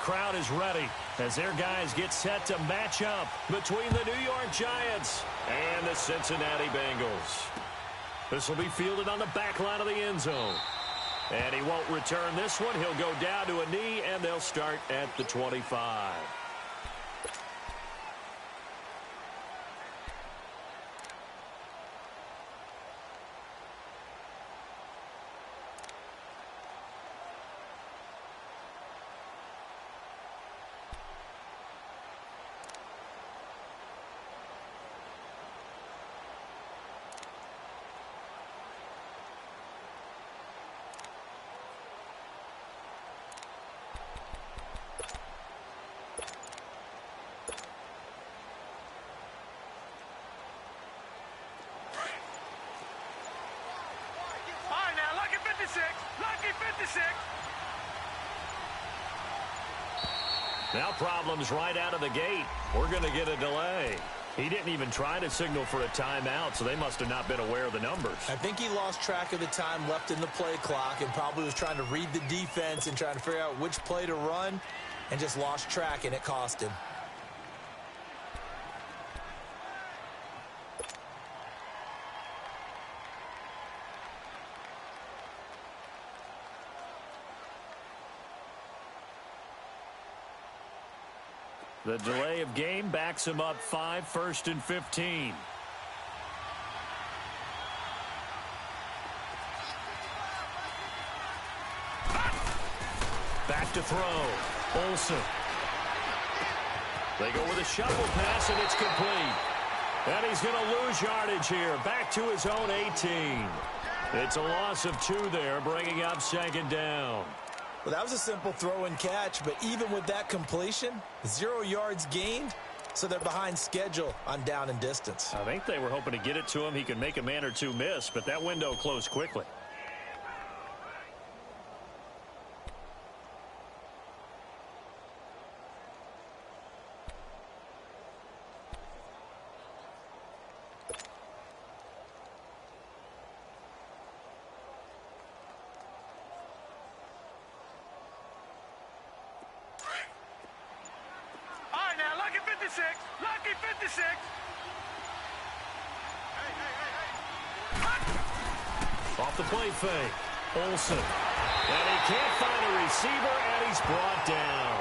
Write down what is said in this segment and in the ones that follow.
crowd is ready as their guys get set to match up between the New York Giants and the Cincinnati Bengals. This will be fielded on the back line of the end zone. And he won't return this one. He'll go down to a knee, and they'll start at the 25. Now problems right out of the gate. We're going to get a delay. He didn't even try to signal for a timeout, so they must have not been aware of the numbers. I think he lost track of the time left in the play clock and probably was trying to read the defense and trying to figure out which play to run and just lost track, and it cost him. The delay of game backs him up 5, 1st and 15. Back to throw. Olsen. They go with a shovel pass, and it's complete. And he's going to lose yardage here. Back to his own 18. It's a loss of 2 there, bringing up 2nd down. Well, that was a simple throw and catch, but even with that completion, 0 yards gained, so they're behind schedule on down and distance. I think they were hoping to get it to him. He could make a man or two miss, but that window closed quickly. Lucky 56. Off the play fake. Olsen. And he can't find a receiver, and he's brought down.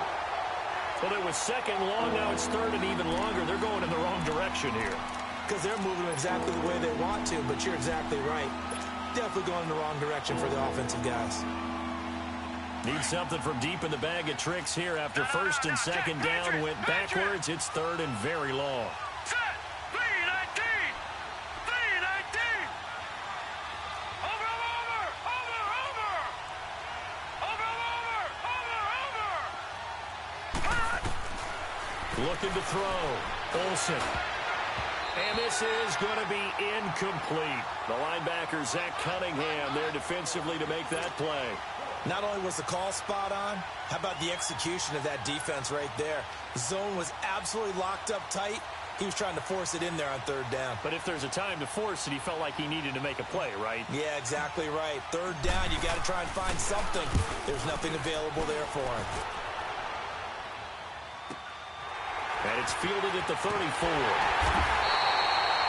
Well, it was 2nd long. Now it's 3rd and even longer. They're going in the wrong direction here. Because they're moving exactly the way they want to, but you're exactly right. Definitely going in the wrong direction for the offensive guys. Need something from deep in the bag of tricks here after 1st and 2nd down went backwards. It's 3rd and very long. Set. 3-19. 3-19. Over. Looking to throw. Olsen. And this is going to be incomplete. The linebacker, Zach Cunningham, there defensively to make that play. Not only was the call spot on, how about the execution of that defense right there? Zone was absolutely locked up tight. He was trying to force it in there on 3rd down. But if there's a time to force it, he felt like he needed to make a play, right? Yeah, exactly right. 3rd down, you got to try and find something. There's nothing available there for him. And it's fielded at the 34.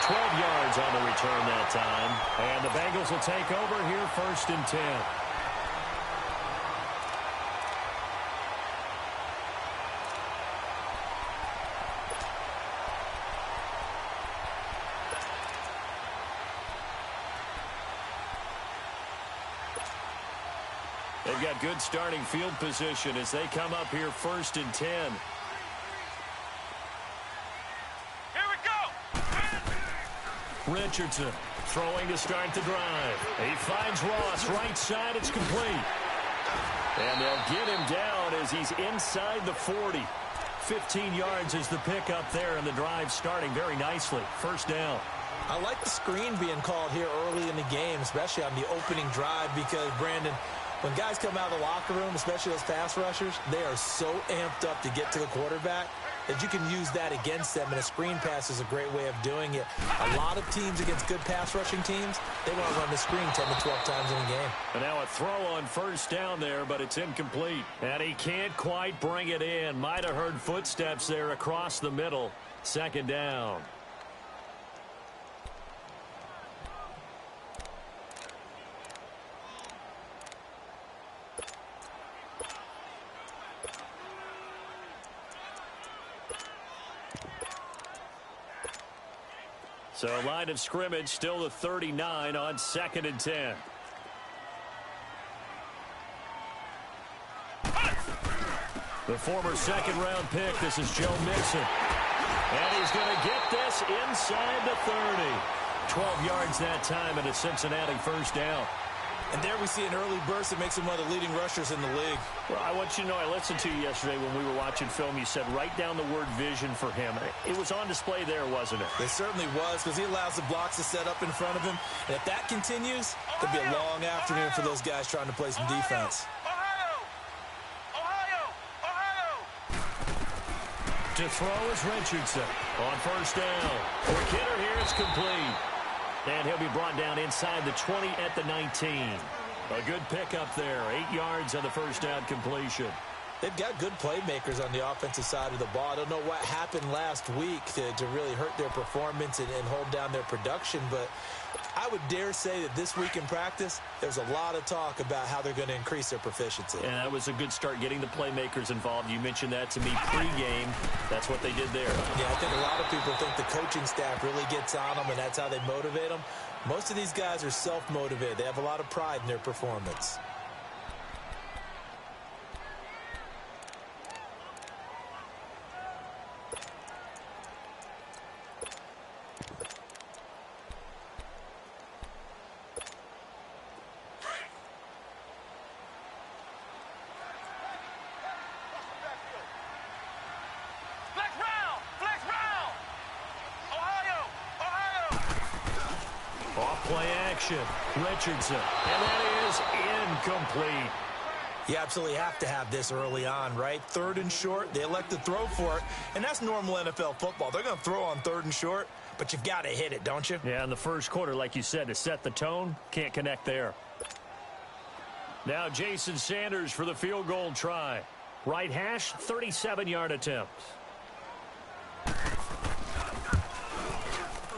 12 yards on the return that time. And the Bengals will take over here 1st and 10. They've got good starting field position as they come up here 1st and 10. Here we go. Richardson throwing to start the drive. He finds Ross right side. It's complete. And they'll get him down as he's inside the 40. 15 yards is the pickup there, and the drive starting very nicely. 1st down. I like the screen being called here early in the game, especially on the opening drive, because, Brandon, when guys come out of the locker room, especially those pass rushers, they are so amped up to get to the quarterback. that you can use that against them, and a screen pass is a great way of doing it. A lot of teams against good pass rushing teams, they want to run the screen 10 to 12 times in a game. And now a throw on first down there, but it's incomplete. And he can't quite bring it in. Might have heard footsteps there across the middle. Second down. So line of scrimmage still the 39 on 2nd and 10. The former second-round pick, this is Joe Mixon. And he's going to get this inside the 30. 12 yards that time and a Cincinnati first down. And there we see an early burst that makes him one of the leading rushers in the league. Well, I want you to know, I listened to you yesterday when we were watching film. You said write down the word vision for him. It was on display there, wasn't it? It certainly was, because he allows the blocks to set up in front of him. And if that continues, it'll be a long afternoon for those guys trying to play some defense. To throw is Richardson on first down. The hitter here is complete. And he'll be brought down inside the 20 at the 19. A good pickup there. 8 yards on the first down completion. They've got good playmakers on the offensive side of the ball. I don't know what happened last week to really hurt their performance and hold down their production, but I would dare say that this week in practice, there's a lot of talk about how they're going to increase their proficiency. And that was a good start, getting the playmakers involved. You mentioned that to me pregame. That's what they did there. Yeah, I think a lot of people think the coaching staff really gets on them, and that's how they motivate them. Most of these guys are self-motivated. They have a lot of pride in their performance. Richardson, and that is incomplete. You absolutely have to have this early on, right? 3rd and short, they elect to throw for it, and that's normal NFL football. They're going to throw on 3rd and short, but you've got to hit it, don't you? Yeah, in the first quarter, like you said, to set the tone, can't connect there. Now Jason Sanders for the field goal try. Right hash, 37-yard attempt.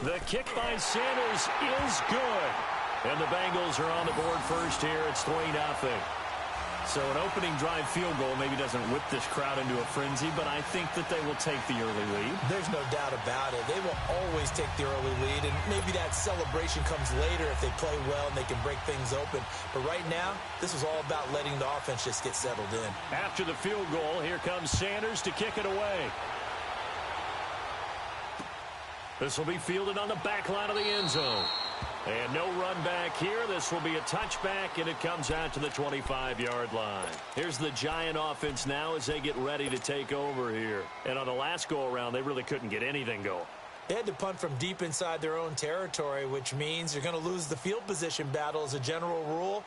The kick by Sanders is good. And the Bengals are on the board first here. It's 3-0. So an opening drive field goal maybe doesn't whip this crowd into a frenzy, but I think that they will take the early lead. There's no doubt about it. They will always take the early lead, and maybe that celebration comes later if they play well and they can break things open. But right now, this is all about letting the offense just get settled in. After the field goal, here comes Sanders to kick it away. This will be fielded on the back line of the end zone. And no run back here. This will be a touchback, and it comes out to the 25-yard line. Here's the Giant offense now as they get ready to take over here. And on the last go-around, they really couldn't get anything going. They had to punt from deep inside their own territory, which means you're going to lose the field position battle as a general rule.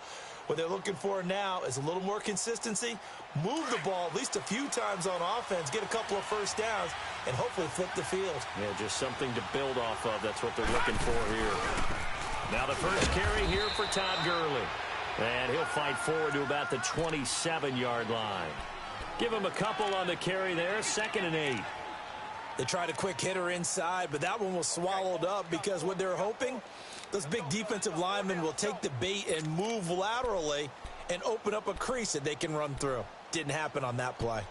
What they're looking for now is a little more consistency, move the ball at least a few times on offense, get a couple of first downs, and hopefully flip the field. Yeah, just something to build off of. That's what they're looking for here. Now the first carry here for Todd Gurley. And he'll fight forward to about the 27-yard line. Give him a couple on the carry there. 2nd and 8. They tried a quick hitter inside, but that one was swallowed up because what they're hoping, those big defensive linemen will take the bait and move laterally and open up a crease that they can run through. Didn't happen on that play.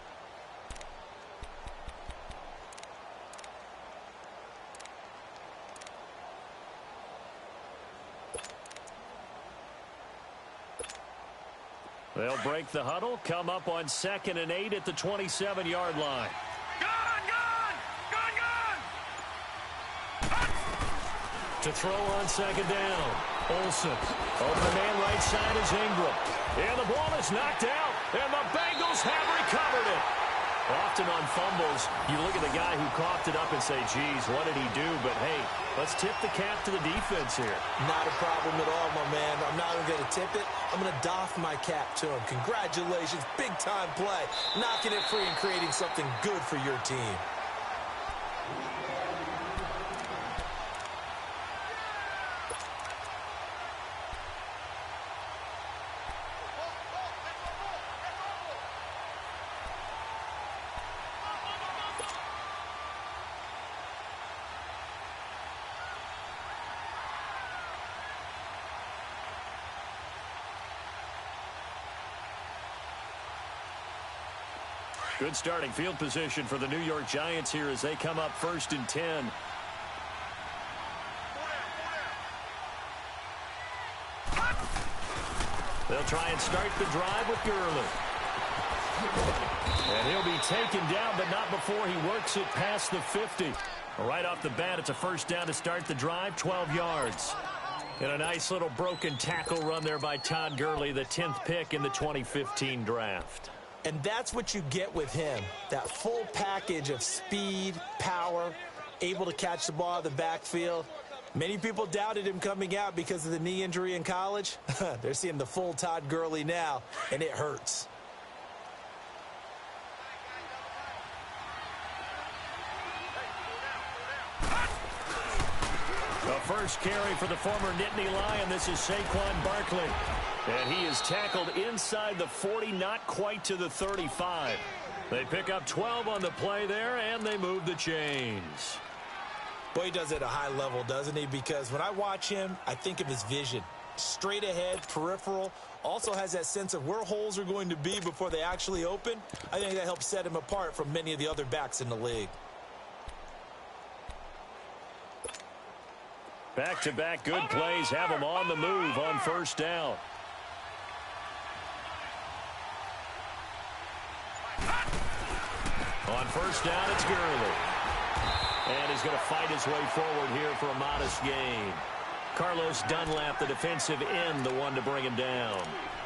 They'll break the huddle, come up on 2nd and 8 at the 27-yard line. To throw on 2nd down. Olsen. Over the man right side is Ingram. And the ball is knocked out. And the Bengals have recovered it. Often on fumbles, you look at the guy who coughed it up and say, geez, what did he do? But, hey, let's tip the cap to the defense here. Not a problem at all, my man. I'm not even going to tip it. I'm going to doff my cap to him. Congratulations. Big-time play. Knocking it free and creating something good for your team. Good starting field position for the New York Giants here as they come up 1st and 10. They'll try and start the drive with Gurley. And he'll be taken down, but not before he works it past the 50. Right off the bat, it's a first down to start the drive, 12 yards. And a nice little broken tackle run there by Todd Gurley, the 10th pick in the 2015 draft. And that's what you get with him, that full package of speed, power, able to catch the ball out of the backfield. Many people doubted him coming out because of the knee injury in college. They're seeing the full Todd Gurley now, and it hurts. The first carry for the former Nittany Lion. This is Saquon Barkley. And he is tackled inside the 40, not quite to the 35. They pick up 12 on the play there, and they move the chains. Boy, he does it at a high level, doesn't he? Because when I watch him, I think of his vision. Straight ahead, peripheral, also has that sense of where holes are going to be before they actually open. I think that helps set him apart from many of the other backs in the league. Back-to-back good plays have him on the move on first down. On first down, it's Gurley. And he's going to fight his way forward here for a modest gain. Carlos Dunlap, the defensive end, the one to bring him down.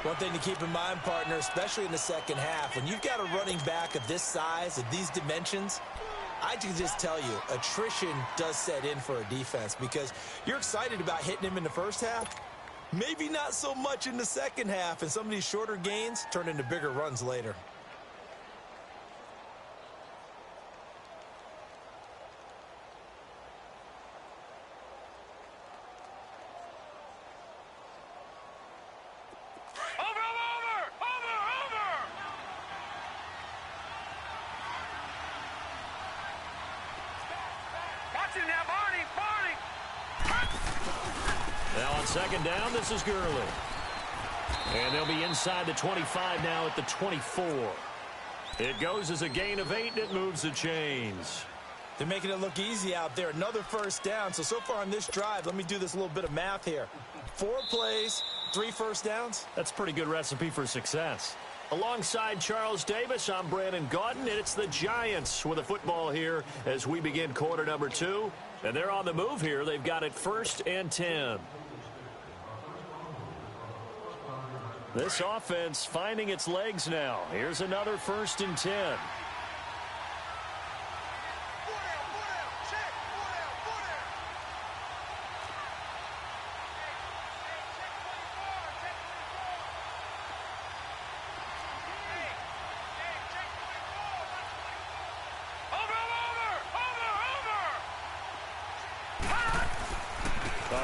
One thing to keep in mind, partner, especially in the second half, when you've got a running back of this size, of these dimensions, I can just tell you, attrition does set in for a defense because you're excited about hitting him in the first half. Maybe not so much in the second half, and some of these shorter gains turn into bigger runs later. Second down, this is Gurley. And they'll be inside the 25 now at the 24. It goes as a gain of 8, and it moves the chains. They're making it look easy out there. Another first down. So far on this drive, let me do this little bit of math here. 4 plays, 3 first downs. That's a pretty good recipe for success. Alongside Charles Davis, I'm Brandon Gaudin, and it's the Giants with a football here as we begin quarter number 2. And they're on the move here. They've got it 1st and 10. This offense finding its legs now. Here's another 1st and 10.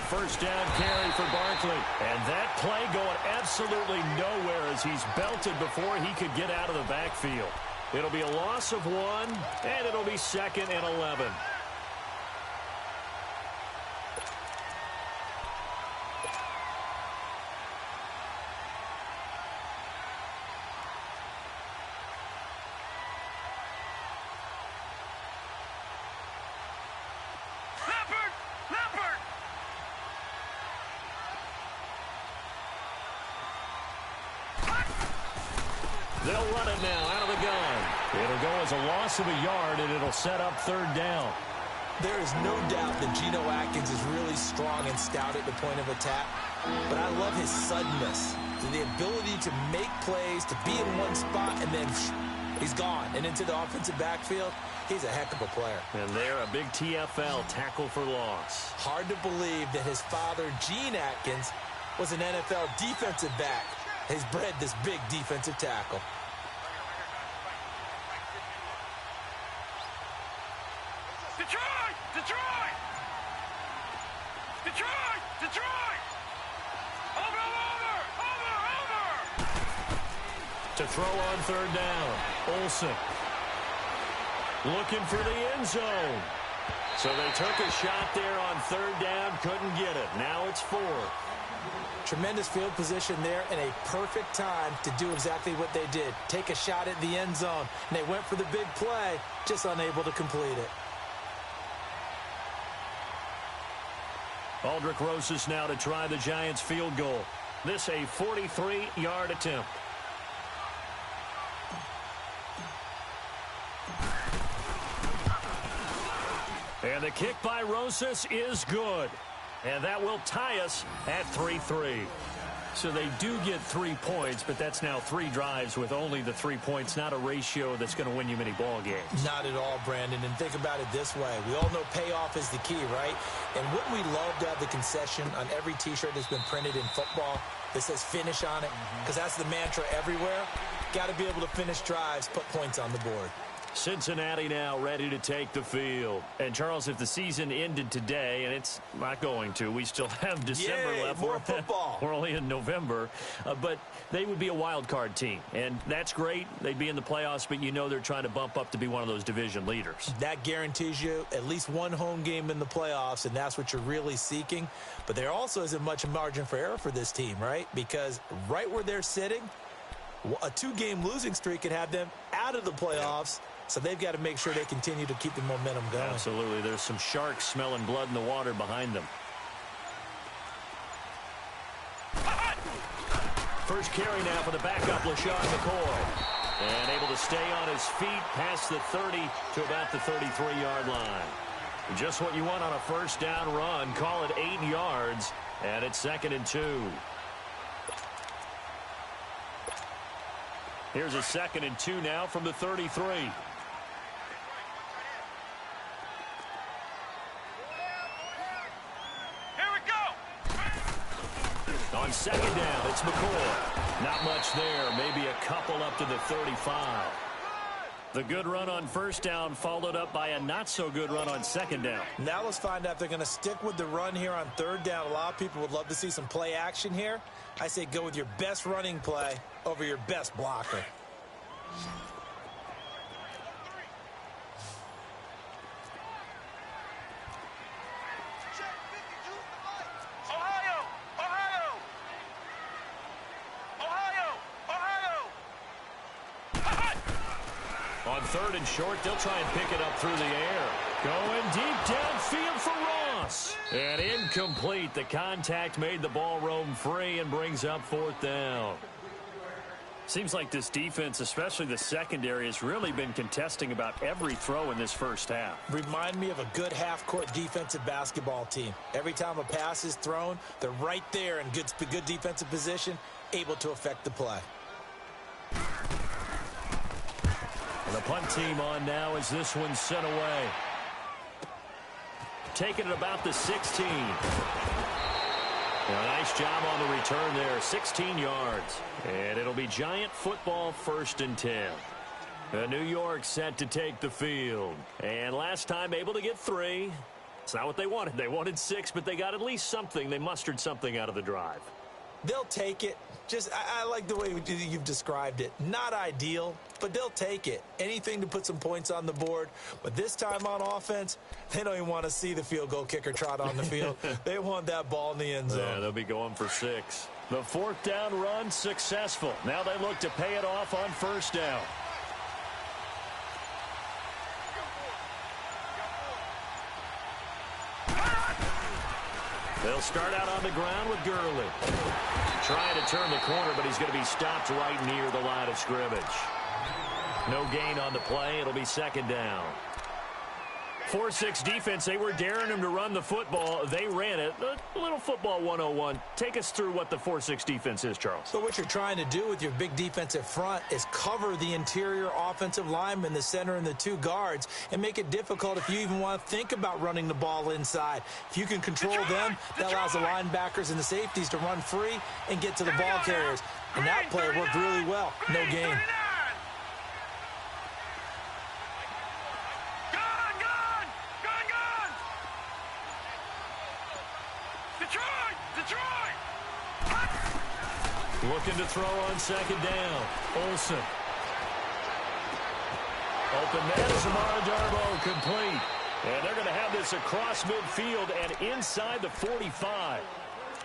First down carry for Barkley. And that play going absolutely nowhere as he's belted before he could get out of the backfield. It'll be a loss of 1, and it'll be 2nd and 11. They'll run it now out of the gun. It'll go as a loss of a yard, and it'll set up 3rd down. There is no doubt that Geno Atkins is really strong and stout at the point of attack. But I love his suddenness, the ability to make plays, to be in one spot, and then he's gone and into the offensive backfield. He's a heck of a player. And there, a big TFL tackle for loss. Hard to believe that his father, Gene Atkins, was an NFL defensive back. He's bred this big defensive tackle. Detroit! Detroit! Detroit! Detroit! Over! To throw on third down, Olsen looking for the end zone. So they took a shot there on third down, couldn't get it. Now it's 4. Tremendous field position there and a perfect time to do exactly what they did. Take a shot at the end zone. And they went for the big play, just unable to complete it. Aldrick Rosas now to try the Giants field goal. This a 43-yard attempt. And the kick by Rosas is good. And that will tie us at 3-3. So they do get 3 points, but that's now 3 drives with only the 3 points, not a ratio that's going to win you many ball games. Not at all, Brandon. And think about it this way. We all know payoff is the key, right? And wouldn't we love to have the concession on every T-shirt that's been printed in football that says finish on it? Because that's the mantra everywhere. Got to be able to finish drives, put points on the board. Cincinnati now ready to take the field. And, Charles, if the season ended today, and it's not going to, we still have December left. More football. We're only in November. But they would be a wild card team. And that's great. They'd be in the playoffs, but you know they're trying to bump up to be one of those division leaders. That guarantees you at least one home game in the playoffs, and that's what you're really seeking. But there also isn't much margin for error for this team, right? Because right where they're sitting, a 2-game losing streak could have them out of the playoffs. So they've got to make sure they continue to keep the momentum going. Absolutely. There's some sharks smelling blood in the water behind them. First carry now for the backup, LaShawn McCoy. And able to stay on his feet past the 30 to about the 33-yard line. Just what you want on a first down run. Call it 8 yards. And it's 2nd and 2. Here's a 2nd and 2 now from the 33. On 2nd down, it's McCoy. Not much there. Maybe a couple up to the 35. The good run on first down followed up by a not-so-good run on 2nd down. Now let's find out if they're going to stick with the run here on 3rd down. A lot of people would love to see some play action here. I say go with your best running play over your best blocker. On 3rd and short, they'll try and pick it up through the air. Going deep downfield for Ross. And incomplete. The contact made the ball roam free and brings up 4th down. Seems like this defense, especially the secondary, has really been contesting about every throw in this first half. Remind me of a good half-court defensive basketball team. Every time a pass is thrown, they're right there in good defensive position, able to affect the play. And the punt team on now as this one's sent away. Taking it about the 16. A nice job on the return there. 16 yards. And it'll be Giant football 1st and 10. New York set to take the field. And last time able to get 3. It's not what they wanted. They wanted 6, but they got at least something. They mustered something out of the drive. They'll take it. I like the way you've described it. Not ideal, but they'll take it. Anything to put some points on the board. But this time on offense, they don't even want to see the field goal kicker trot on the field. They want that ball in the end zone. Yeah, they'll be going for 6. The 4th down run successful. Now they look to pay it off on 1st down. They'll start out on the ground with Gurley. Trying to turn the corner, but he's going to be stopped right near the line of scrimmage. No gain on the play. It'll be 2nd down. 4-6 defense. They were daring him to run the football. They ran it. A little football 101. Take us through what the 4-6 defense is, Charles. So what you're trying to do with your big defensive front is cover the interior offensive lineman, the center, and the 2 guards, and make it difficult if you even want to think about running the ball inside. If you can control them, that allows the linebackers and the safeties to run free and get to the ball carriers. And that play worked really well. No gain. Detroit! Detroit! Looking to throw on second down. Olsen. Open man is Amara Darbo, complete. And they're going to have this across midfield and inside the 45.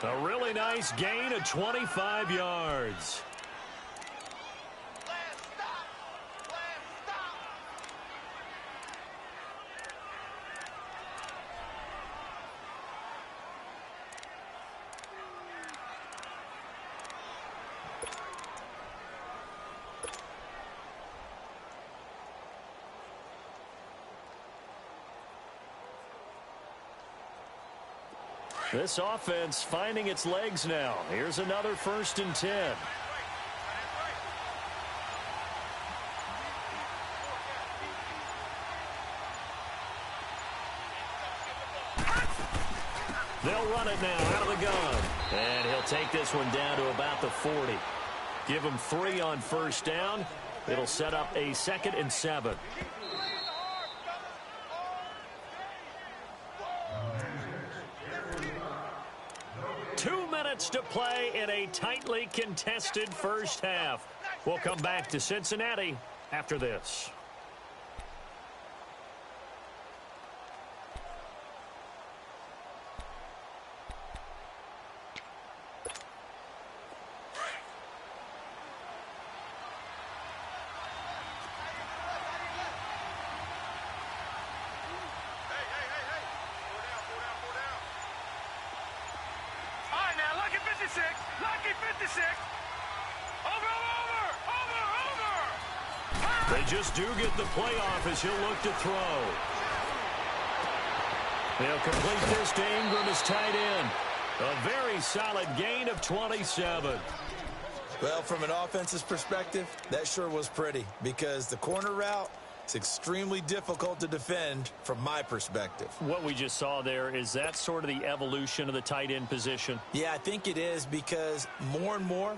A really nice gain of 25 yards. This offense finding its legs now. Here's another 1st and 10. They'll run it now out of the gun. And he'll take this one down to about the 40. Give him 3 on 1st down. It'll set up a 2nd and 7. To play in a tightly contested first half. We'll come back to Cincinnati after this. Lucky 56. Over. They just do get the playoff as he'll look to throw. They'll complete this to Ingram as tight end. A very solid gain of 27. Well, from an offensive perspective, that sure was pretty because the corner route, it's extremely difficult to defend from my perspective. What we just saw there, is that sort of the evolution of the tight end position? Yeah, I think it is because more and more,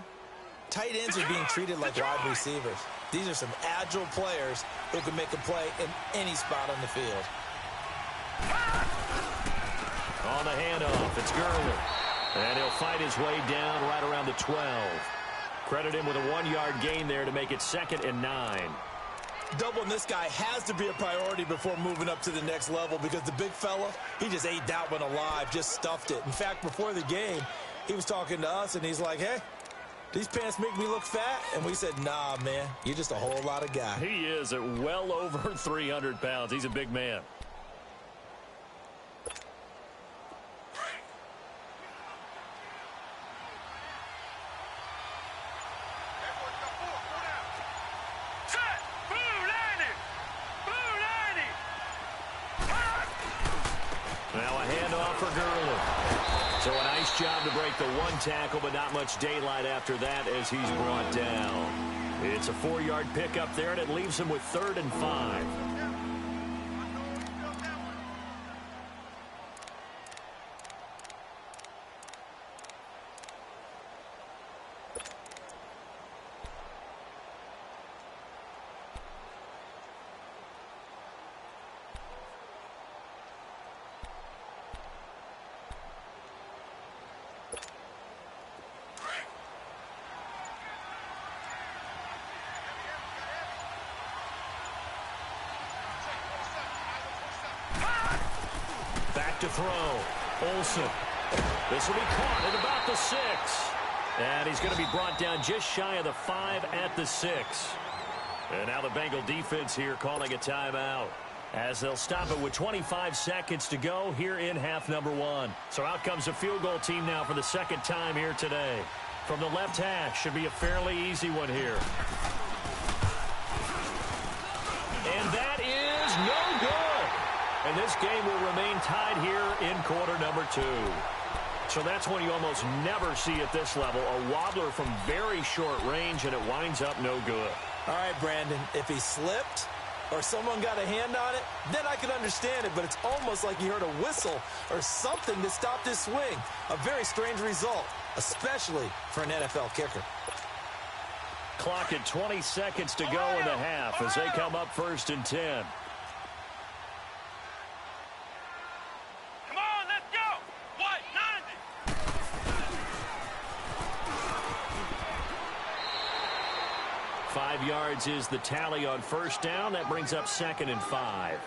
tight ends are being treated like wide receivers. These are some agile players who can make a play in any spot on the field. On the handoff, it's Gurley. And he'll fight his way down right around the 12. Credit him with a 1-yard gain there to make it 2nd and 9. Doubling this guy has to be a priority before moving up to the next level because the big fella, he just ate that one alive, just stuffed it. In fact, before the game, he was talking to us, and he's like, hey, these pants make me look fat? And we said, nah, man, you're just a whole lot of guy. He is at well over 300 pounds. He's a big man. Job to break the 1 tackle, but not much daylight after that as he's brought down. It's a 4-yard pickup there, and it leaves him with 3rd and 5. To throw. Olsen. This will be caught at about the 6. And he's going to be brought down just shy of the 5 at the 6. And now the Bengal defense here calling a timeout as they'll stop it with 25 seconds to go here in half number 1. So out comes a field goal team now for the 2nd time here today. From the left hash, should be a fairly easy one here. And that is no good. And this game will remain tied here in quarter number 2. So that's one you almost never see at this level. A wobbler from very short range, and it winds up no good. All right, Brandon, if he slipped or someone got a hand on it, then I could understand it. But it's almost like you heard a whistle or something that stopped his swing. A very strange result, especially for an NFL kicker. Clock at 20 seconds to go in the half as they come up 1st and 10. yards is the tally on first down. That brings up 2nd and 5.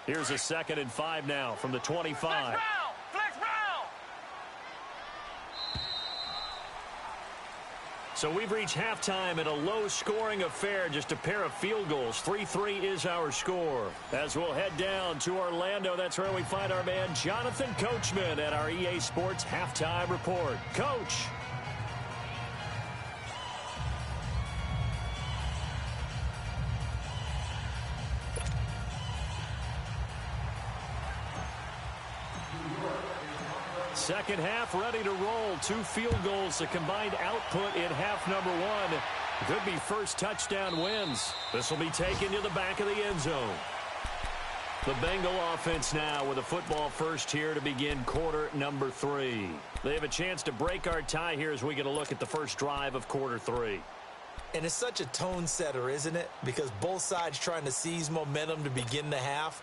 Here's a 2nd and 5 now from the 25. Flex round. So we've reached halftime in a low-scoring affair, just a pair of field goals. 3-3 is our score. As we'll head down to Orlando, that's where we find our man Jonathan Coachman at our EA Sports Halftime Report. Coach. Second half ready to roll. 2 field goals, the combined output in half number 1. Could be first touchdown wins. This will be taken to the back of the end zone. The Bengal offense now with a football first here to begin quarter number 3. They have a chance to break our tie here as we get a look at the first drive of quarter 3. And it's such a tone setter, isn't it? Because both sides trying to seize momentum to begin the half.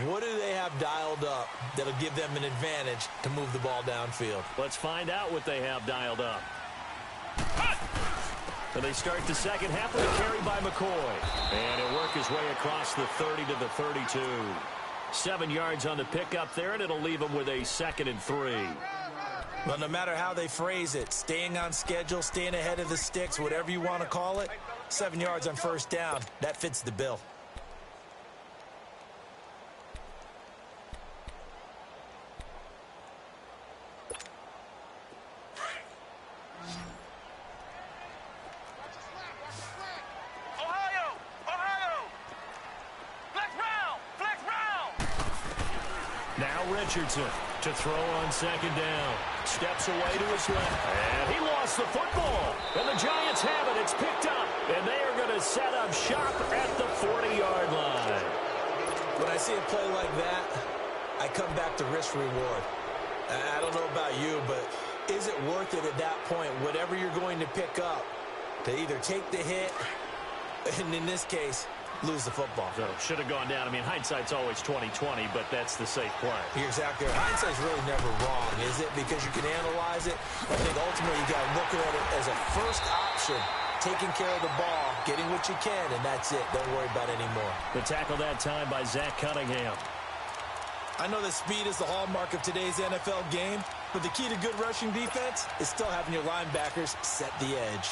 What do they have dialed up that'll give them an advantage to move the ball downfield? Let's find out what they have dialed up. And they start the second half with a carry by McCoy. And he'll work his way across the 30 to the 32. 7 yards on the pickup there, and it'll leave him with a 2nd and 3. Well, no matter how they phrase it, staying on schedule, staying ahead of the sticks, whatever you want to call it, 7 yards on first down, that fits the bill. Richardson to throw on second down. Steps away to his left. And he lost the football. And the Giants have it. It's picked up. And they are going to set up shop at the 40-yard line. When I see a play like that, I come back to risk-reward. I don't know about you, but is it worth it at that point, whatever you're going to pick up, to either take the hit, and in this case, lose the football? So should have gone down. I mean, hindsight's always 20/20, but that's the safe play. You're exactly right. Hindsight's really never wrong, is it? Because you can analyze it. I think ultimately you got to look at it as a first option, taking care of the ball, getting what you can, and that's it. Don't worry about it anymore. The tackle that time by Zach Cunningham. I know that speed is the hallmark of today's NFL game, but the key to good rushing defense is still having your linebackers set the edge.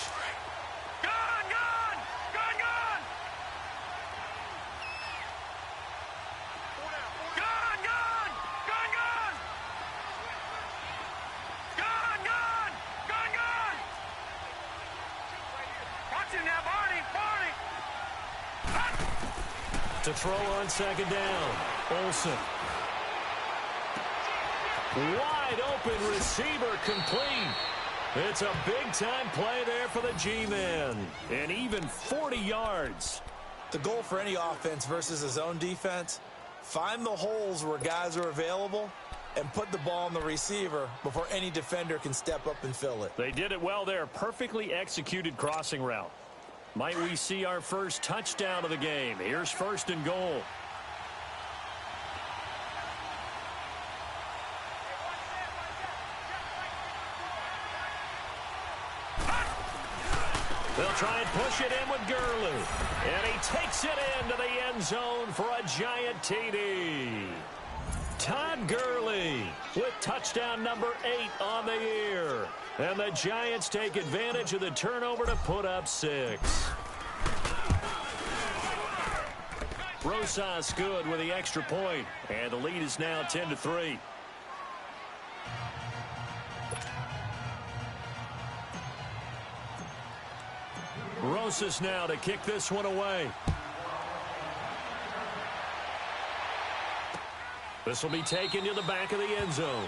To throw on second down, Olsen. Wide open receiver complete. It's a big-time play there for the G-men. And even 40 yards. The goal for any offense versus a zone defense, find the holes where guys are available and put the ball on the receiver before any defender can step up and fill it. They did it well there. Perfectly executed crossing route. Might we see our first touchdown of the game? Here's first and goal. They'll try and push it in with Gurley. And he takes it into the end zone for a giant TD. Todd Gurley with touchdown number 8 on the year. And the Giants take advantage of the turnover to put up 6. Rosas good with the extra point. And the lead is now 10-3. Rosas now to kick this one away. This will be taken to the back of the end zone.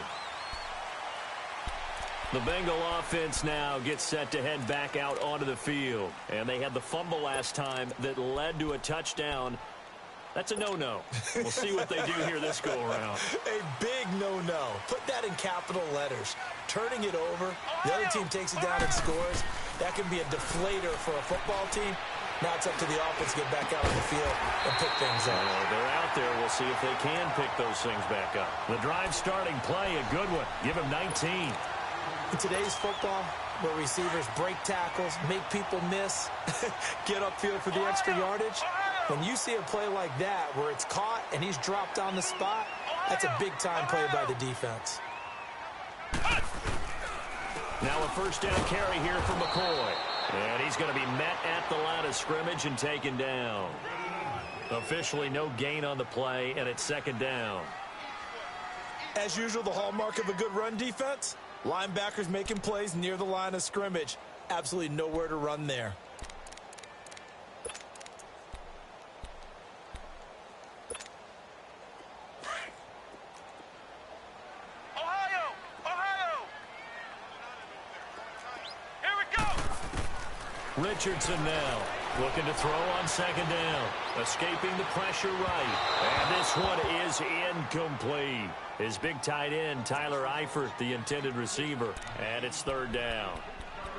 The Bengal offense now gets set to head back out onto the field. And they had the fumble last time that led to a touchdown. That's a no-no. We'll see what they do here this go-around. A big no-no. Put that in capital letters. Turning it over, the other team takes it down and scores. That can be a deflator for a football team. Now it's up to the offense to get back out on the field and pick things up. They're out there. We'll see if they can pick those things back up. The drive starting play, a good one. Give him 19. In today's football, where receivers break tackles, make people miss, get upfield for the extra yardage, when you see a play like that where it's caught and he's dropped on the spot, that's a big-time play by the defense. Now a first down carry here for McCoy. And he's going to be met at the line of scrimmage and taken down. Officially no gain on the play, and it's second down. As usual, the hallmark of a good run defense, linebackers making plays near the line of scrimmage. Absolutely nowhere to run there. Richardson now looking to throw on second down. Escaping the pressure right. And this one is incomplete. His big tight end, Tyler Eifert, the intended receiver. And it's third down.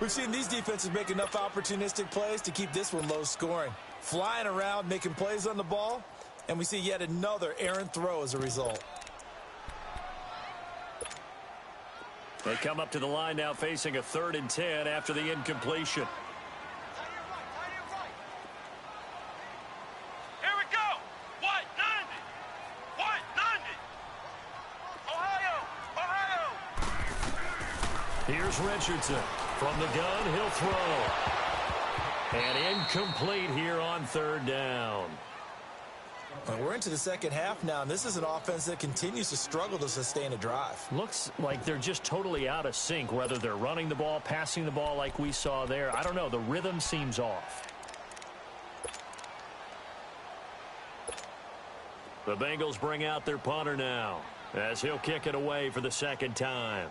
We've seen these defenses make enough opportunistic plays to keep this one low scoring. Flying around, making plays on the ball. And we see yet another errant throw as a result. They come up to the line now facing a 3rd and 10 after the incompletion. Here's Richardson. From the gun, he'll throw. And incomplete here on 3rd down. We're into the second half now, and this is an offense that continues to struggle to sustain a drive. Looks like they're just totally out of sync, whether they're running the ball, passing the ball like we saw there. I don't know. The rhythm seems off. The Bengals bring out their punter now, as he'll kick it away for the second time.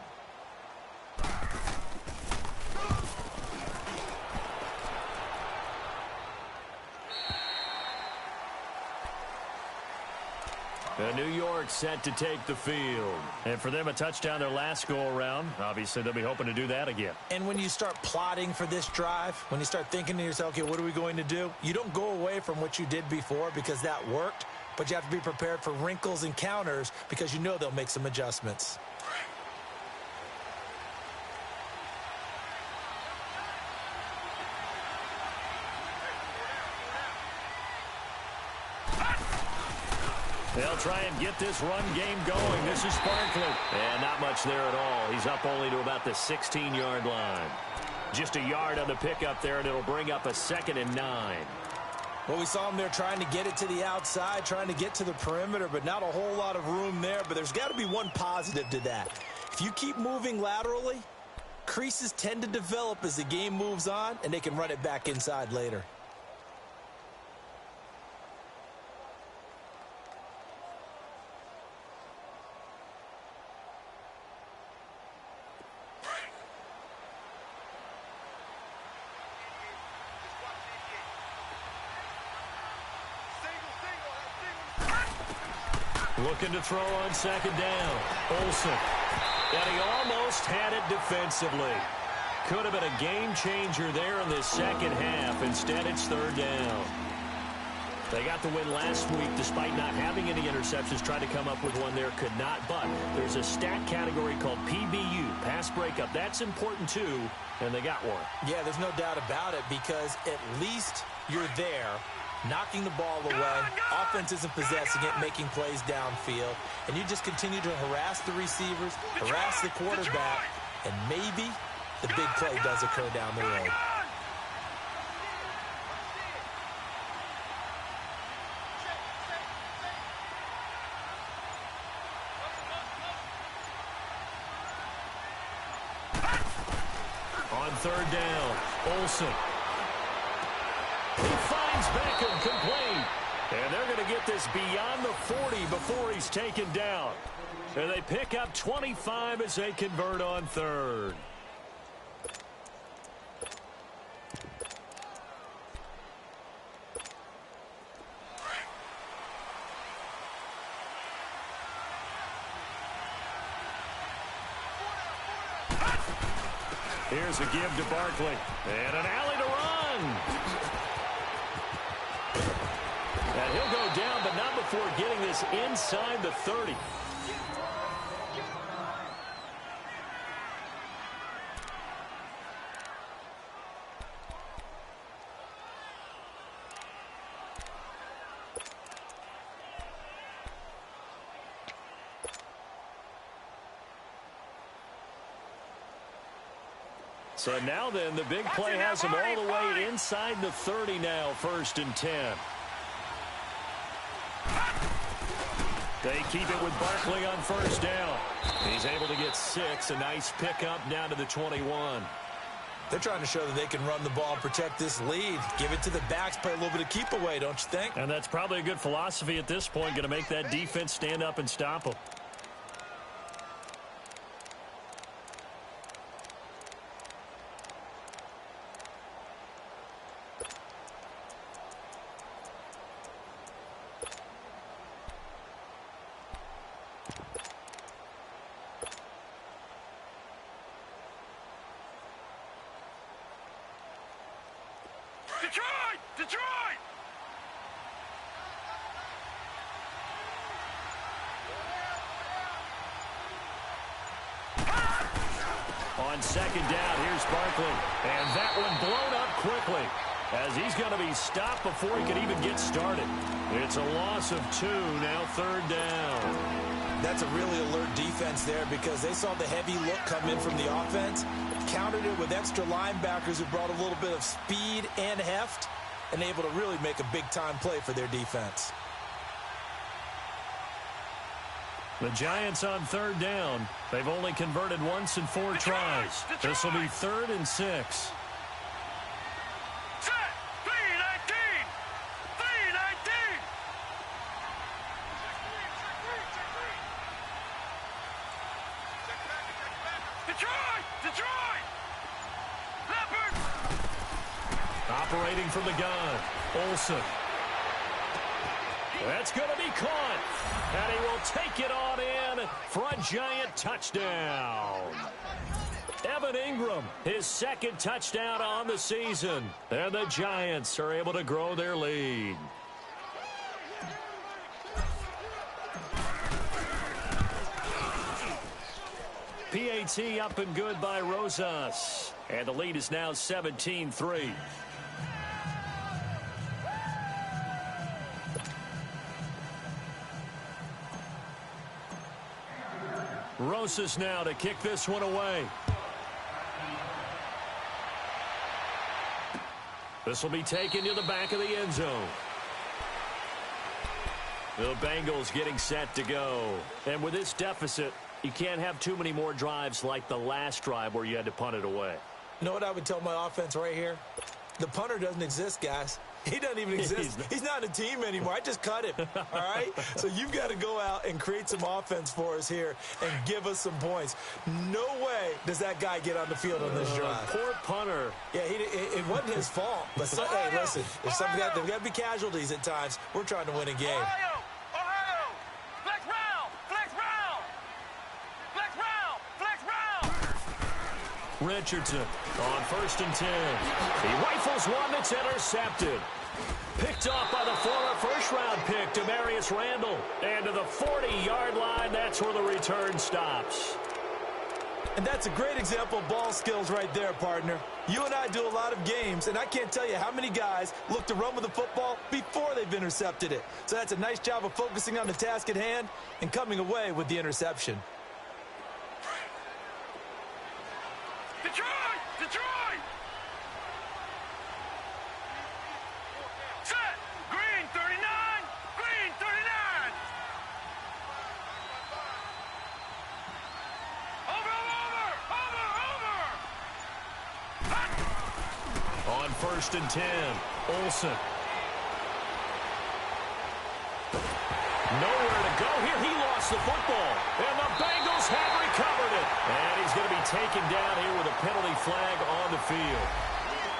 New York set to take the field. And for them, a touchdown their last go-around. Obviously, they'll be hoping to do that again. And when you start plotting for this drive, when you start thinking to yourself, okay, what are we going to do? You don't go away from what you did before because that worked, but you have to be prepared for wrinkles and counters because you know they'll make some adjustments. They'll try and get this run game going. This is Barkley. And not much there at all. He's up only to about the 16-yard line. Just a yard on the pickup there, and it'll bring up a 2nd and 9. Well, we saw him there trying to get it to the outside, trying to get to the perimeter, but not a whole lot of room there. But there's got to be one positive to that. If you keep moving laterally, creases tend to develop as the game moves on, and they can run it back inside later. Looking to throw on second down. Olsen. And he almost had it defensively. Could have been a game changer there in this second half. Instead, it's 3rd down. They got the win last week despite not having any interceptions. Tried to come up with one there, could not. But there's a stat category called PBU, pass breakup. That's important too, and they got one. Yeah, there's no doubt about it because at least you're there, knocking the ball away. Offense isn't possessing it, making plays downfield. And you just continue to harass the receivers, harass the quarterback, and maybe the big play does occur down the road. On 3rd down, Olsen. He finds Beckham complete. And they're going to get this beyond the 40 before he's taken down. And they pick up 25 as they convert on 3rd. Here's a give to Barkley. And an alley to run. He'll go down, but not before getting this inside the 30. So now then, the big play has him all the way inside the 30 now, 1st and 10. They keep it with Barkley on 1st down. He's able to get 6, a nice pickup down to the 21. They're trying to show that they can run the ball and protect this lead. Give it to the backs, play a little bit of keep away, don't you think? And that's probably a good philosophy at this point, going to make that defense stand up and stop them. Detroit! Detroit! On 2nd down, here's Barkley. And that one blown up quickly as he's going to be stopped before he can even get started. It's a loss of 2, now 3rd down. That's a really alert defense there because they saw the heavy look come in from the offense, countered it with extra linebackers who brought a little bit of speed and heft, and able to really make a big-time play for their defense. The Giants on 3rd down. They've only converted once in 4 tries. This will be 3rd and 6. Set! 3-19! 3-19! Detroit! Detroit! Leopard! Operating from the gun, Olsen. That's going to be caught. And he will take it on in for a Giant touchdown. Evan Ingram, his 2nd touchdown on the season. And the Giants are able to grow their lead. PAT up and good by Rosas. And the lead is now 17-3. Rosas now to kick this one away. This will be taken to the back of the end zone. The Bengals getting set to go. And with this deficit, you can't have too many more drives like the last drive where you had to punt it away. You know what I would tell my offense right here? The punter doesn't exist, guys. He doesn't even exist. He's not a team anymore. I just cut him, all right? So you've got to go out and create some offense for us here and give us some points. No way does that guy get on the field on this drive. Poor punter. Yeah, it wasn't his fault. But, hey, listen, there's got to be casualties at times. We're trying to win a game. Ohio! Ohio! Flex round! Flex round! Flex round! Flex round! Richardson on 1st and 10. He rifles one that's intercepted. Picked off by the former first-round pick, Demarius Randall. And to the 40-yard line, that's where the return stops. And that's a great example of ball skills right there, partner. You and I do a lot of games, and I can't tell you how many guys look to run with the football before they've intercepted it. So that's a nice job of focusing on the task at hand and coming away with the interception. Detroit! Detroit! Set! Green 39! Green 39! Over! On 1st and 10, Olsen. Nowhere to go here. He lost the football. And the Bengals have recovered it. And he's going to be taken down here with a penalty flag on the field.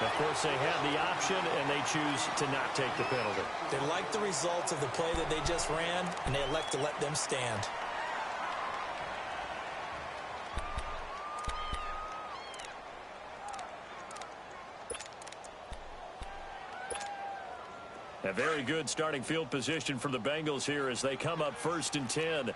Of course, they have the option, and they choose to not take the penalty. They like the results of the play that they just ran, and they elect to let them stand. A very good starting field position for the Bengals here as they come up 1st and 10.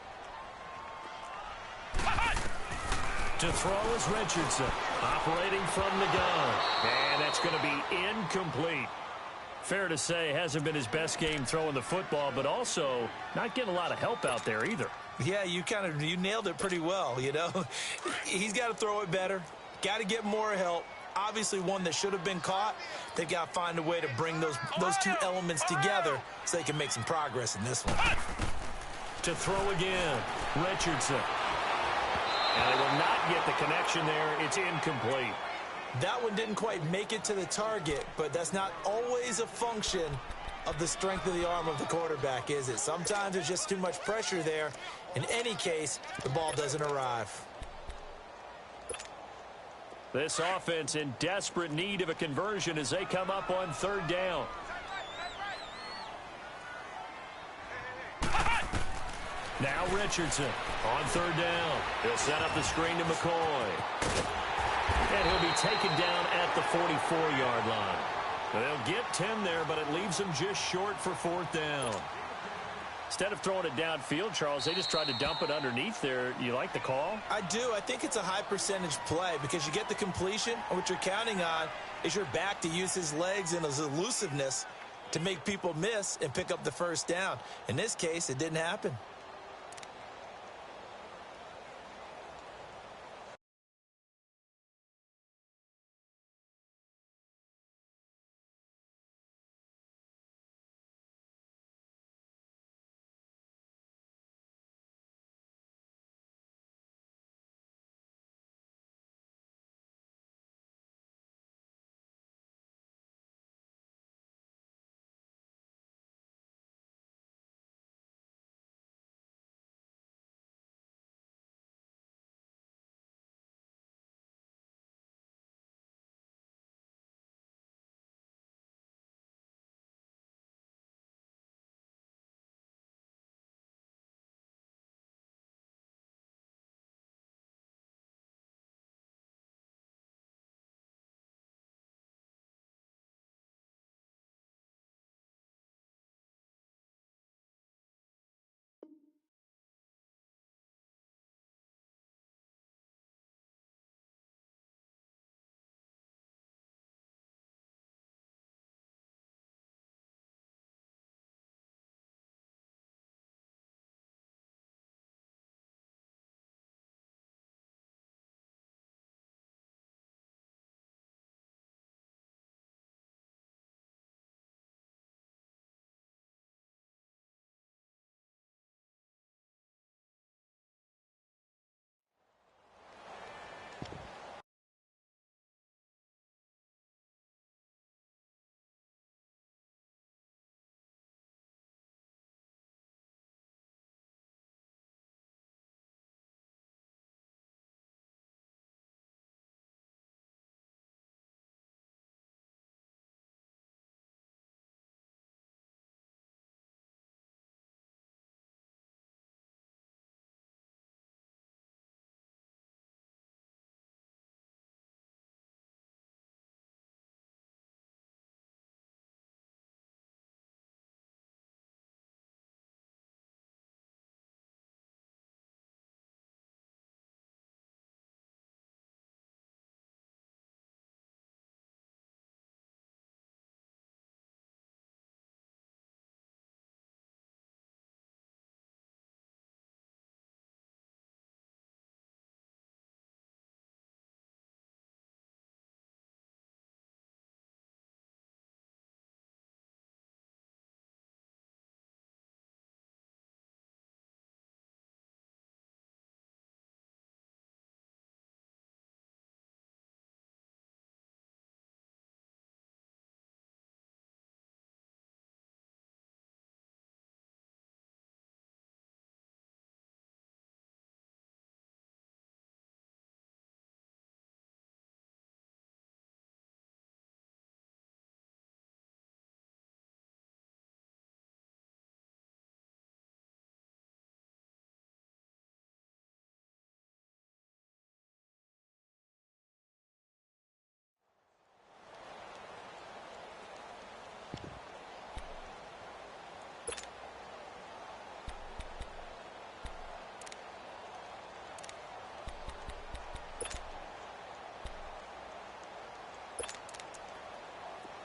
To throw is Richardson, operating from the gun. And that's going to be incomplete. Fair to say, hasn't been his best game throwing the football, but also not getting a lot of help out there either. Yeah, you nailed it pretty well, you know. He's got to throw it better, got to get more help. Obviously one that should have been caught. They've got to find a way to bring those two elements together so they can make some progress in this one. To throw again, Richardson. And they will not get the connection there. It's incomplete. That one didn't quite make it to the target, but that's not always a function of the strength of the arm of the quarterback, is it? Sometimes there's just too much pressure there. In any case, the ball doesn't arrive. This offense in desperate need of a conversion as they come up on 3rd down. Now Richardson on 3rd down. He'll set up the screen to McCoy. And he'll be taken down at the 44-yard line. They'll get 10 there, but it leaves them just short for 4th down. Instead of throwing it downfield, Charles, they just tried to dump it underneath there. You like the call? I do. I think it's a high percentage play because you get the completion, and what you're counting on is your back to use his legs and his elusiveness to make people miss and pick up the 1st down. In this case, it didn't happen.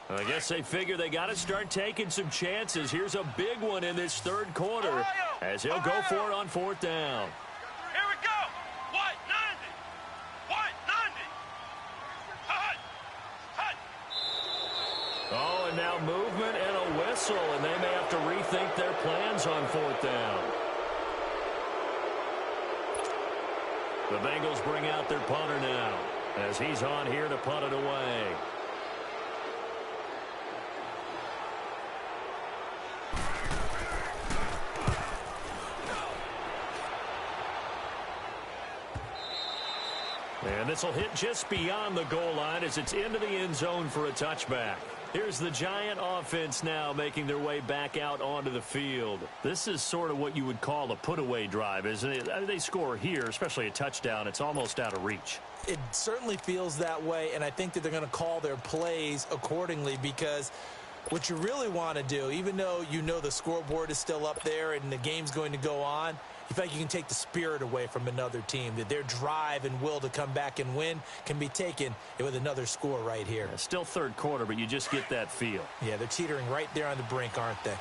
I guess they figure they got to start taking some chances. Here's a big one in this third quarter as he'll go for it on fourth down. Here we go. White 90. White 90. Hut. Hut. Oh, and now movement and a whistle, and they may have to rethink their plans on fourth down. The Bengals bring out their punter now as he's on here to punt it away. And this will hit just beyond the goal line as it's into the end zone for a touchback. Here's the Giant offense now making their way back out onto the field. This is sort of what you would call a put-away drive, isn't it? I mean, they score here, especially a touchdown. It's almost out of reach. It certainly feels that way, and I think that they're going to call their plays accordingly because what you really want to do, even though you know the scoreboard is still up there and the game's going to go on, you feel like you can take the spirit away from another team, that their drive and will to come back and win can be taken with another score right here. Yeah, still third quarter, but you just get that feel. Yeah, they're teetering right there on the brink, aren't they?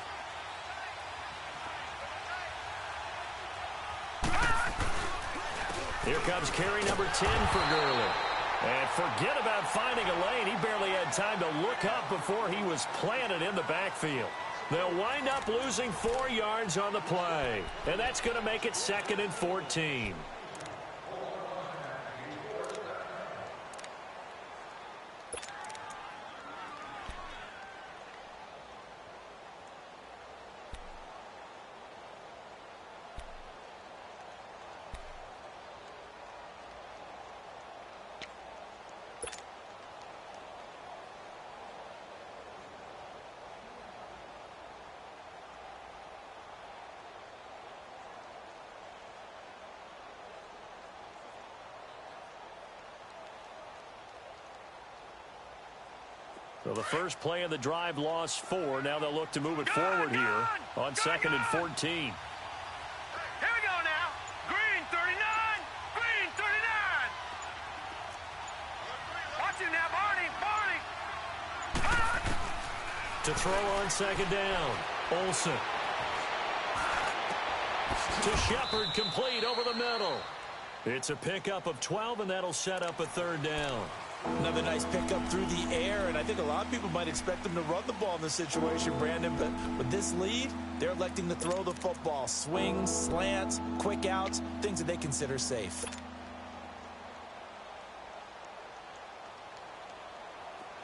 Here comes carry number 10 for Gurley. And forget about finding a lane. He barely had time to look up before he was planted in the backfield. They'll wind up losing 4 yards on the play. And that's going to make it 2nd and 14. So the first play of the drive lost 4. Now they'll look to move it forward here on 2nd and 14. Here we go now. Green 39. Green 39. Watch him now, Barney. Barney. To throw on 2nd down. Olsen. To Shepard, complete over the middle. It's a pickup of 12, and that'll set up a 3rd down. Another nice pickup through the air, and I think a lot of people might expect them to run the ball in this situation, Brandon, but with this lead, they're electing to throw the football. Swings, slants, quick outs, things that they consider safe.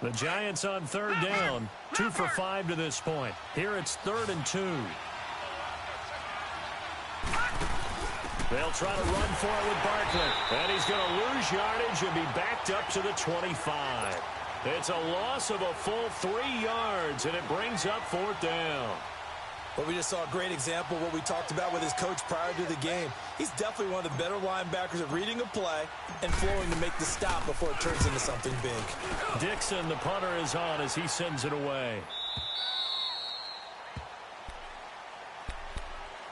The Giants on 3rd down, 2 for 5 to this point. Here it's 3rd and 2. They'll try to run for it with Barkley. And he's going to lose yardage and be backed up to the 25. It's a loss of a full 3 yards, and it brings up 4th down. Well, we just saw a great example of what we talked about with his coach prior to the game. He's definitely one of the better linebackers at reading a play and flowing to make the stop before it turns into something big. Dixon, the punter, is on as he sends it away.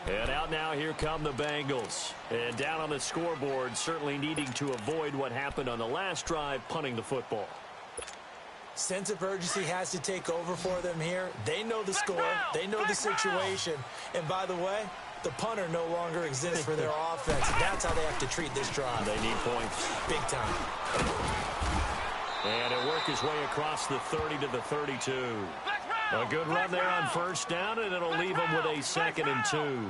And out now, here come the Bengals. And down on the scoreboard, certainly needing to avoid what happened on the last drive, punting the football. Sense of urgency has to take over for them here. They know the score. They know the situation. And by the way, the punter no longer exists for their offense. That's how they have to treat this drive. They need points. Big time. And it'll work his way across the 30 to the 32. A good run there on 1st down, and it'll leave them with a 2nd and 2.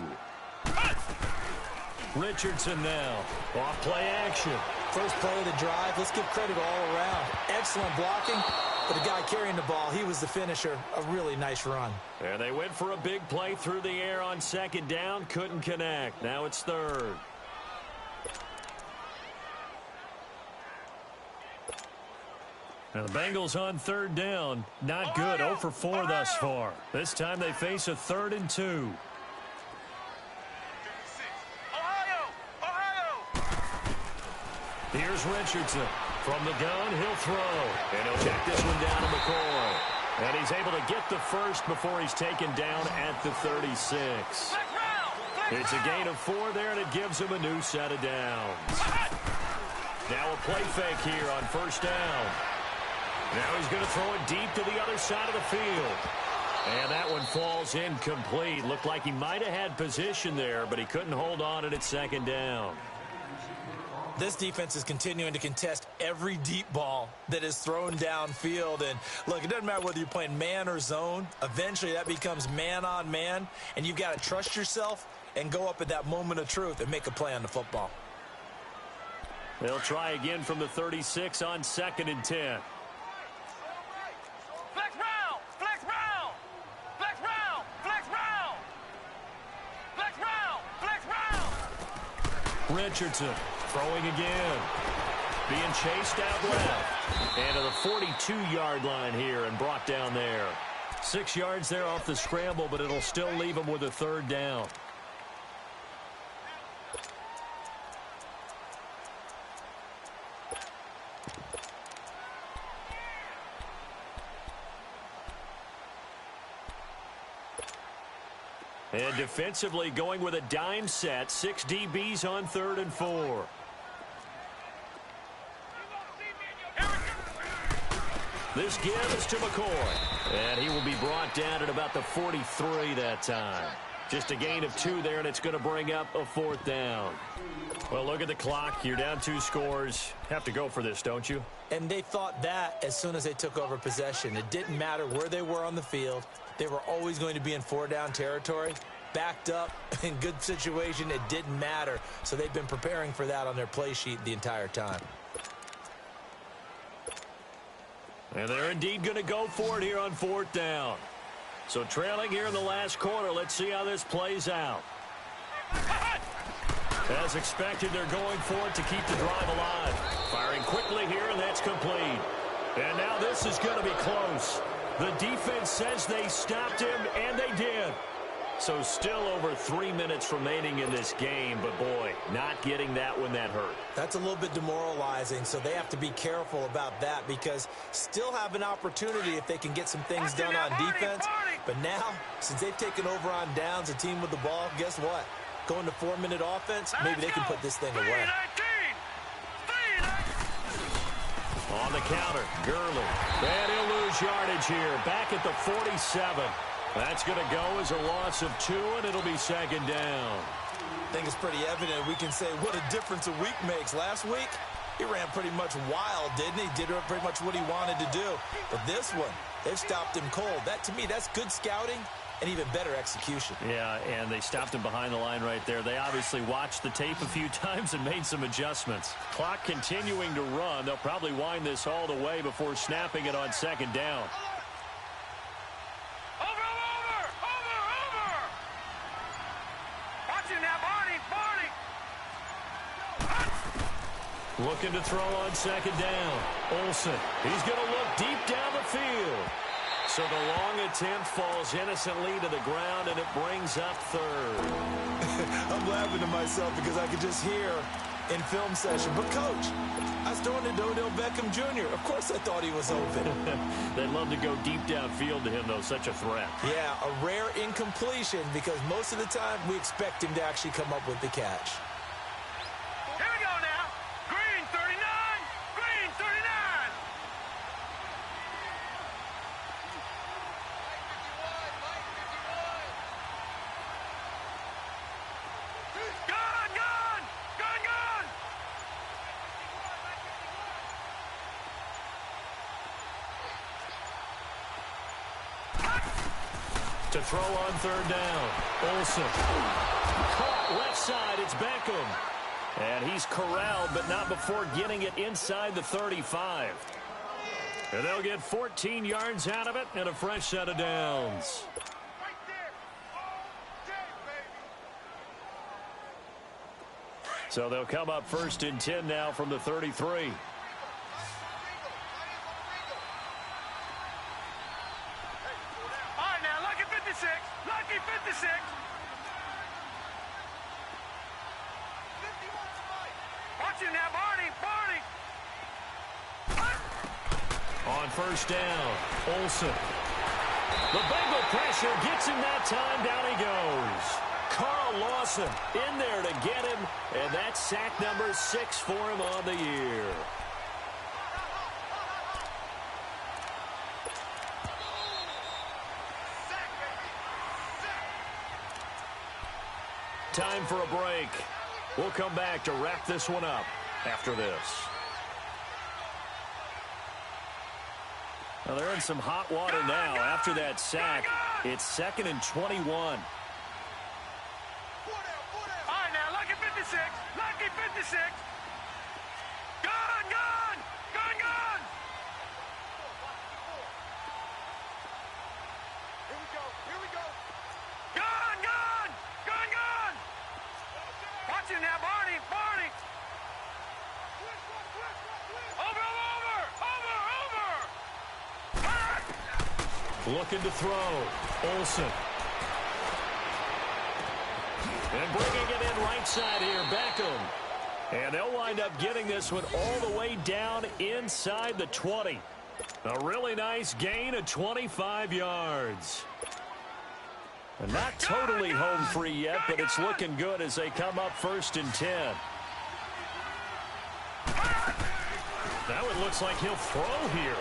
Richardson now. Off play action. First play of the drive. Let's give credit all around. Excellent blocking, but the guy carrying the ball, he was the finisher. A really nice run. And they went for a big play through the air on 2nd down. Couldn't connect. Now it's 3rd. Now the Bengals on 3rd down. Not good. 0 for 4 thus far. This time they face a 3rd and 2. Here's Richardson. From the gun, he'll throw. And he'll check this one down to McCoy. And he's able to get the first before he's taken down at the 36. It's a gain of 4 there, and it gives him a new set of downs. Now a play fake here on 1st down. Now he's going to throw it deep to the other side of the field. And that one falls incomplete. Looked like he might have had position there, but he couldn't hold on at second down. This defense is continuing to contest every deep ball that is thrown downfield. And, look, it doesn't matter whether you're playing man or zone. Eventually, that becomes man-on-man, and you've got to trust yourself and go up at that moment of truth and make a play on the football. They'll try again from the 36 on 2nd and 10. Flex round! Flex round! Flex round! Flex round! Flex round! Flex round! Richardson throwing again. Being chased out left. And to the 42-yard line here and brought down there. 6 yards there off the scramble, but it'll still leave him with a 3rd down. And defensively going with a dime set. 6 DBs on 3rd and 4. This give is to McCoy. And he will be brought down at about the 43 that time. Just a gain of 2 there, and it's going to bring up a 4th down. Well, look at the clock. You're down 2 scores. Have to go for this, don't you? And they thought that as soon as they took over possession. It didn't matter where they were on the field. They were always going to be in 4-down territory. Backed up, in good situation, it didn't matter. So they've been preparing for that on their play sheet the entire time. And they're indeed going to go for it here on 4th down. So trailing here in the last quarter, let's see how this plays out. As expected, they're going for it to keep the drive alive. Firing quickly here, and that's complete. And now this is going to be close. The defense says they stopped him, and they did. So still over 3 minutes remaining in this game, but boy, not getting that one that hurt. That's a little bit demoralizing, so they have to be careful about that because still have an opportunity if they can get some things done on defense. But now, since they've taken over on downs, a team with the ball, guess what? Going to 4-minute offense, maybe they can put this thing away. On the counter, Gurley. And he'll lose yardage here, back at the 47. That's going to go as a loss of 2, and it'll be 2nd down. I think it's pretty evident. We can say what a difference a week makes. Last week, he ran pretty much wild, didn't he? Did pretty much what he wanted to do. But this one, they've stopped him cold. That, to me, that's good scouting and even better execution. Yeah, and they stopped him behind the line right there. They obviously watched the tape a few times and made some adjustments. Clock continuing to run. They'll probably wind this all the way before snapping it on 2nd down. Looking to throw on 2nd down. Olsen, he's going to look deep down the field. So the long attempt falls innocently to the ground, and it brings up 3rd. I'm laughing to myself because I could just hear in film session, but Coach, I was throwing to Odell Beckham Jr. Of course I thought he was open. They'd love to go deep downfield to him, though. Such a threat. Yeah, a rare incompletion because most of the time we expect him to actually come up with the catch. To throw on 3rd down. Olsen. Caught left side. It's Beckham. And he's corralled, but not before getting it inside the 35. And they'll get 14 yards out of it and a fresh set of downs. So they'll come up 1st and 10 now from the 33. Lucky 56. Watch him now, Barney. On 1st down, Olsen. The Bengal pressure gets him that time. Down he goes. Carl Lawson in there to get him, and that's sack number 6 for him on the year. Time for a break. We'll come back to wrap this one up after this. Well, they're in some hot water now after that sack. It's 2nd and 21. All right, now, lucky 56. Lucky 56. Gun, gun. Gun, gun. Here we go. Here we go. Gun, gun. Gun, gun. Watch it now, Barney. Barney. Over, over, over, over. Looking to throw. Olsen. And bringing it in right side here, Beckham. And they'll wind up getting this one all the way down inside the 20. A really nice gain of 25 yards. And not totally home free yet, but it's looking good as they come up 1st and 10. Now it looks like he'll throw here.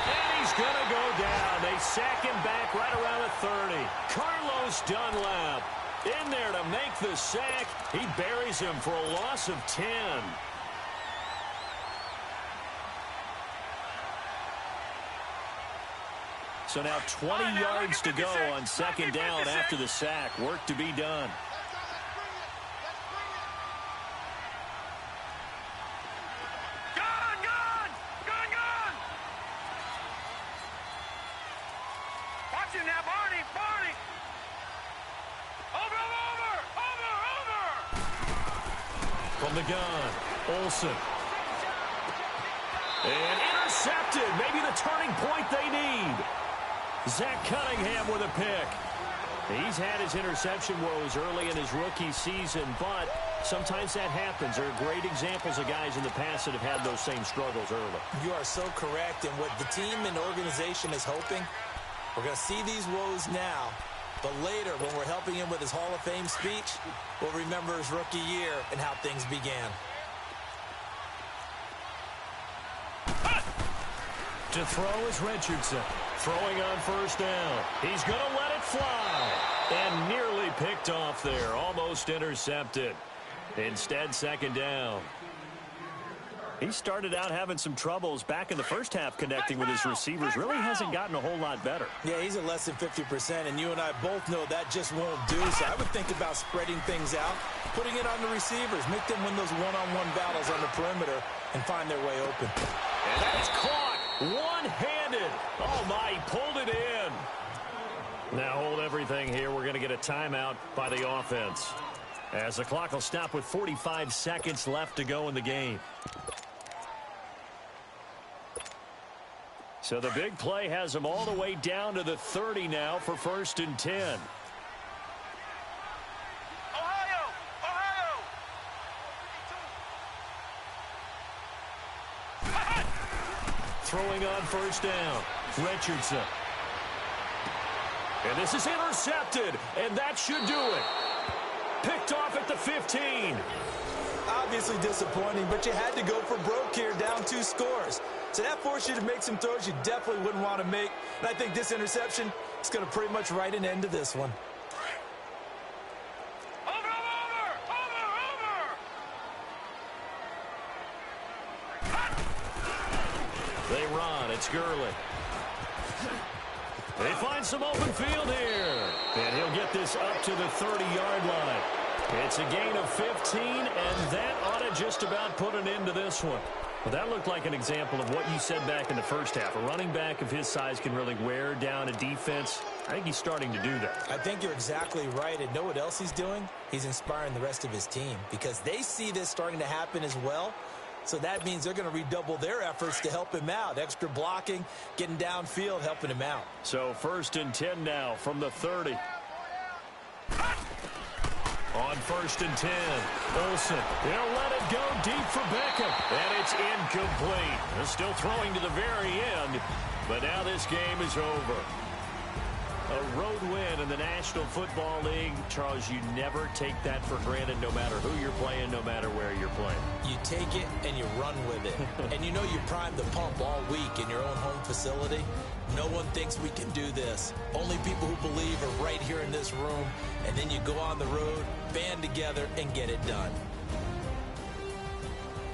And he's going to go down. They sack him back right around the 30. Carlos Dunlap in there to make the sack. He buries him for a loss of 10. So now 20 yards to go on 2nd down after the sack. Work to be done. Gun, gun. Gun, gun. Watch it now, Barney. Barney. Over, over, over, over. From the gun, Olsen. And intercepted. Maybe the turning point they need. Zach Cunningham with a pick. He's had his interception woes early in his rookie season, but sometimes that happens. There are great examples of guys in the past that have had those same struggles early. You are so correct. And what the team and organization is hoping, we're going to see these woes now, but later when we're helping him with his Hall of Fame speech, we'll remember his rookie year and how things began. To throw is Richardson. Throwing on 1st down. He's going to let it fly. And nearly picked off there. Almost intercepted. Instead, 2nd down. He started out having some troubles back in the first half connecting with his receivers. Really hasn't gotten a whole lot better. Yeah, he's at less than 50%, and you and I both know that just won't do. So I would think about spreading things out, putting it on the receivers, make them win those one-on-one battles on the perimeter, and find their way open. And that's caught one-handed. Oh, my, he pulled it in. Now hold everything here. We're going to get a timeout by the offense, as the clock will stop with 45 seconds left to go in the game. So the big play has them all the way down to the 30 now for 1st and 10. Ohio! Ohio! Throwing on 1st down. Richardson. And this is intercepted, and that should do it. Picked off at the 15. Obviously disappointing, but you had to go for broke here, down 2 scores. So that forced you to make some throws you definitely wouldn't want to make. And I think this interception is going to pretty much write an end to this one. Over, over, over, over. They run. It's Gurley. They find some open field here. And he'll get this up to the 30-yard line. It's a gain of 15, and that ought to just about put an end to this one. Well, that looked like an example of what you said back in the first half. A running back of his size can really wear down a defense. I think he's starting to do that. I think you're exactly right. And know what else he's doing? He's inspiring the rest of his team because they see this starting to happen as well. So that means they're going to redouble their efforts to help him out. Extra blocking, getting downfield, helping him out. So 1st and 10 now from the 30. On 1st and 10, Olsen. They'll let it go deep for Beckham. And it's incomplete. They're still throwing to the very end. But now this game is over. A road win in the National Football League. Charles, you never take that for granted no matter who you're playing, no matter where you're playing. You you take it and you run with it. And you know you primed the pump all week in your own home facility. No one thinks we can do this. Only people who believe are right here in this room. And then you go on the road, band together, and get it done.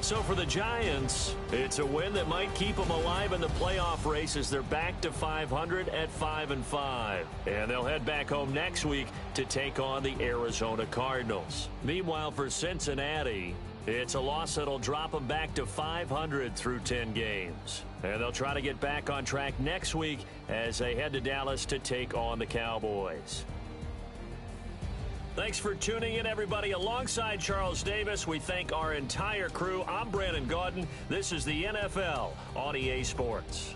So for the Giants, it's a win that might keep them alive in the playoff race as they're back to 500 at 5-5. And they'll head back home next week to take on the Arizona Cardinals. Meanwhile, for Cincinnati, it's a loss that'll drop them back to 500 through 10 games. And they'll try to get back on track next week as they head to Dallas to take on the Cowboys. Thanks for tuning in, everybody. Alongside Charles Davis, we thank our entire crew. I'm Brandon Gaudin. This is the NFL on EA Sports.